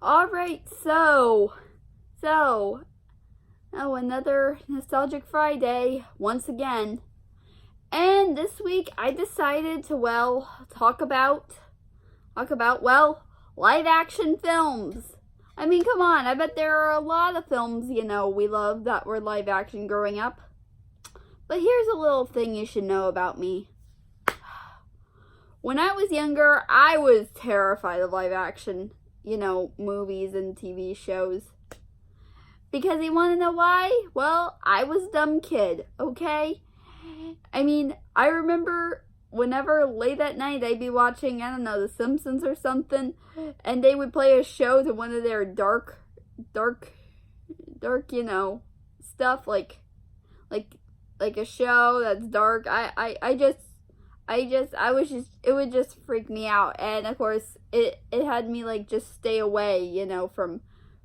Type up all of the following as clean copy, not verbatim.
Alright, so, another Nostalgic Friday, once again. And this week I decided to, talk about, live action films. I mean, come on, I bet there are a lot of films, we loved that were live action growing up. But here's a little thing you should know about me. When I was younger, I was terrified of live action, movies and TV shows. Because you want to know why? Well, I was a dumb kid, okay? I mean, I remember whenever late at night I'd be watching, The Simpsons or something, and they would play a show to one of their dark, stuff, like a show that's dark. It would just freak me out. And of course, it had me just stay away,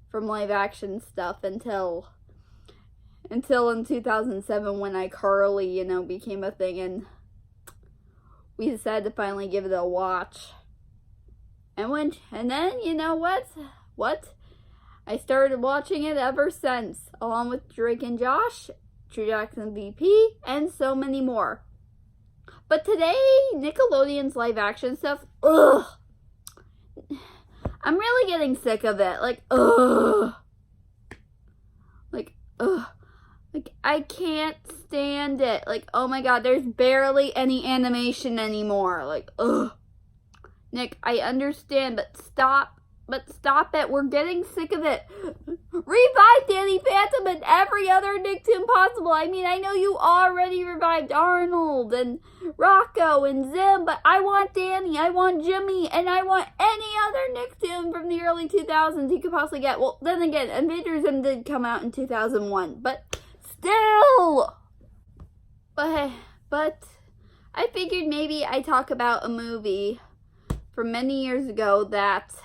from live action stuff until in 2007 when iCarly, became a thing and we decided to finally give it a watch. And then, you know what? I started watching it ever since, along with Drake and Josh, True Jackson VP, and so many more. But today, Nickelodeon's live action stuff, ugh. I'm really getting sick of it. Ugh. I can't stand it. Oh my god, there's barely any animation anymore. Ugh. Nick, I understand, but stop it. We're getting sick of it. Revive Danny Phantom and every other Nicktoon possible. I mean, I know you already revived Arnold and Rocco and Zim, but I want Danny, I want Jimmy, and I want any other Nicktoon from the early 2000s you could possibly get. Well, then again, Invader Zim did come out in 2001, but still. But I figured maybe I'd talk about a movie from many years ago that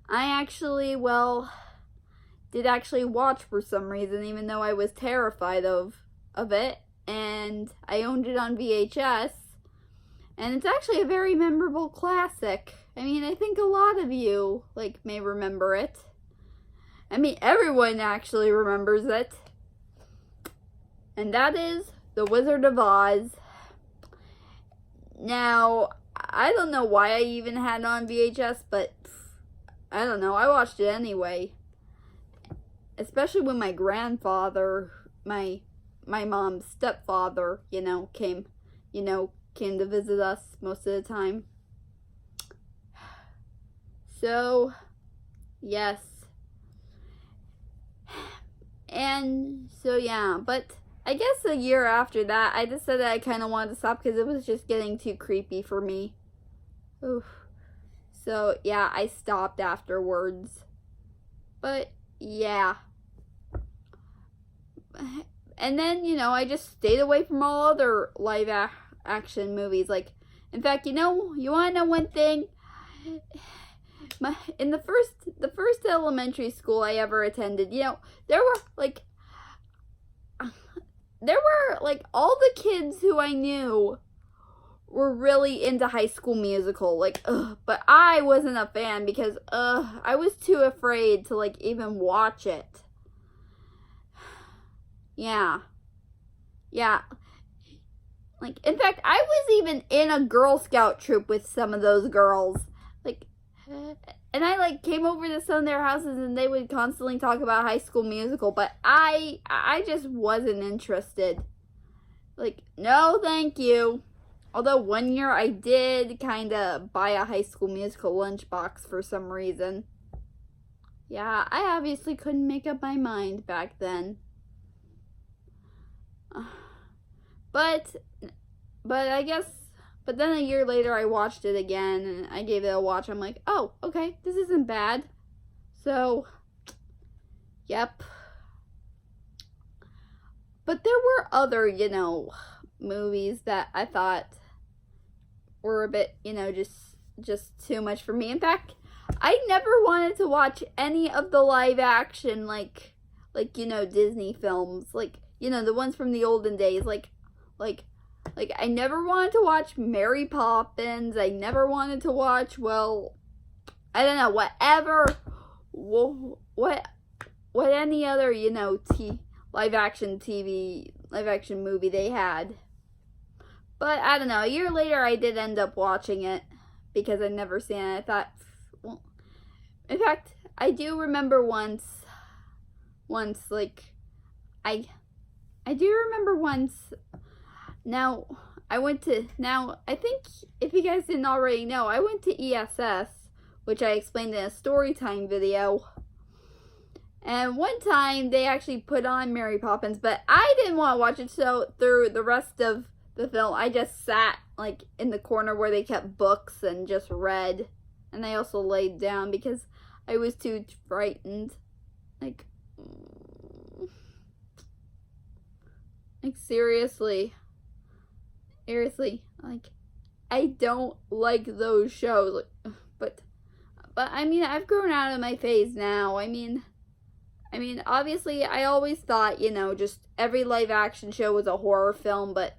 I actually, did actually watch for some reason, even though I was terrified of it, and I owned it on VHS, and it's actually a very memorable classic. I mean, I think a lot of you, may remember it. I mean, everyone actually remembers it. And that is The Wizard of Oz. Now, I don't know why I even had it on VHS, but I don't know, I watched it anyway. Especially when my grandfather, my mom's stepfather, came to visit us most of the time. So, yes. And so, yeah, but I guess a year after that, I decided I kind of wanted to stop because it was just getting too creepy for me. Oof. So, yeah, I stopped afterwards. But, yeah. And then, I just stayed away from all other live action movies. In fact, you want to know one thing? In the first elementary school I ever attended, there were all the kids who I knew were really into High School Musical, but I wasn't a fan because, I was too afraid to, even watch it. Yeah. In fact, I was even in a Girl Scout troop with some of those girls, and I, came over to some of their houses and they would constantly talk about High School Musical, but I just wasn't interested. No, thank you. Although one year I did kind of buy a High School Musical lunchbox for some reason. Yeah, I obviously couldn't make up my mind back then. But then a year later I watched it again and I gave it a watch. I'm like, oh, okay, this isn't bad. So, yep. But there were other, movies that I thought were a bit, just too much for me. In fact, I never wanted to watch any of the live action, Disney films. The ones from the olden days. I never wanted to watch Mary Poppins. I never wanted to watch, I don't know, whatever what any other, live action movie they had. But I don't know, a year later I did end up watching it because I'd never seen it. I thought, well, in fact, I do remember once, like, I do remember once, I think if you guys didn't already know, I went to ESS, which I explained in a story time video. And one time they actually put on Mary Poppins, but I didn't want to watch it, so through the rest of the film, I just sat like in the corner where they kept books and just read. And I also laid down because I was too frightened. Like seriously, like I don't like those shows. But I mean, I've grown out of my phase now. I mean, obviously, I always thought, just every live action show was a horror film, but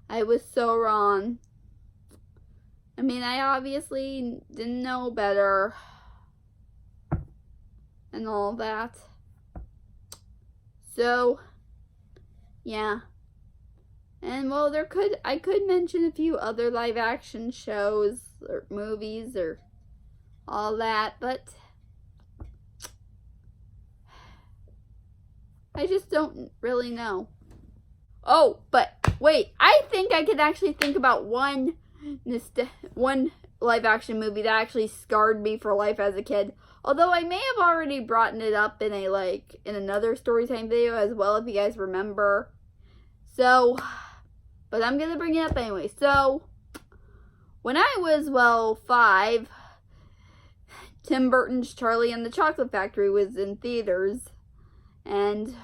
I was so wrong. I mean, I obviously didn't know better and all that. So, yeah. And well, I could mention a few other live action shows or movies or all that, but I just don't really know. Oh, but wait, I think I could actually think about one live action movie that actually scarred me for life as a kid. Although I may have already brought it up in in another storytime video as well, if you guys remember. So, but I'm gonna bring it up anyway. So, when I was 5, Tim Burton's Charlie and the Chocolate Factory was in theaters, and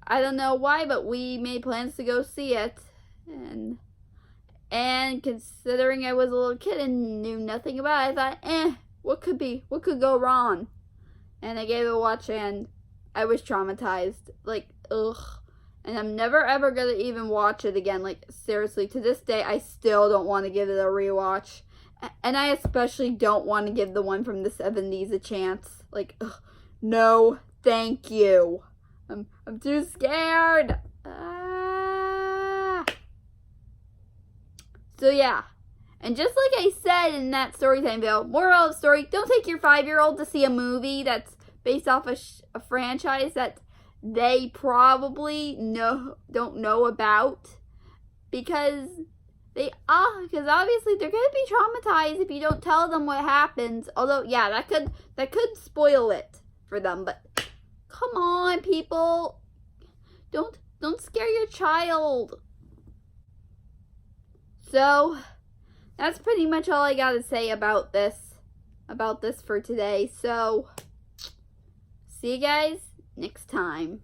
I don't know why, but we made plans to go see it, and considering I was a little kid and knew nothing about it, I thought, what could go wrong? And I gave it a watch, and I was traumatized, like, ugh, and I'm never ever gonna even watch it again. Like, seriously, to this day, I still don't want to give it a rewatch, and I especially don't want to give the one from the 70s a chance. Like, ugh, no, thank you. I'm too scared. So yeah, and just like I said in that storytime video, moral of the story: don't take your 5-year-old to see a movie that's based off a franchise that they probably don't know about, because obviously they're gonna be traumatized if you don't tell them what happens. Although, yeah, that could spoil it for them, but come on, people, don't scare your child. So that's pretty much all I gotta say about this for today. So see you guys next time.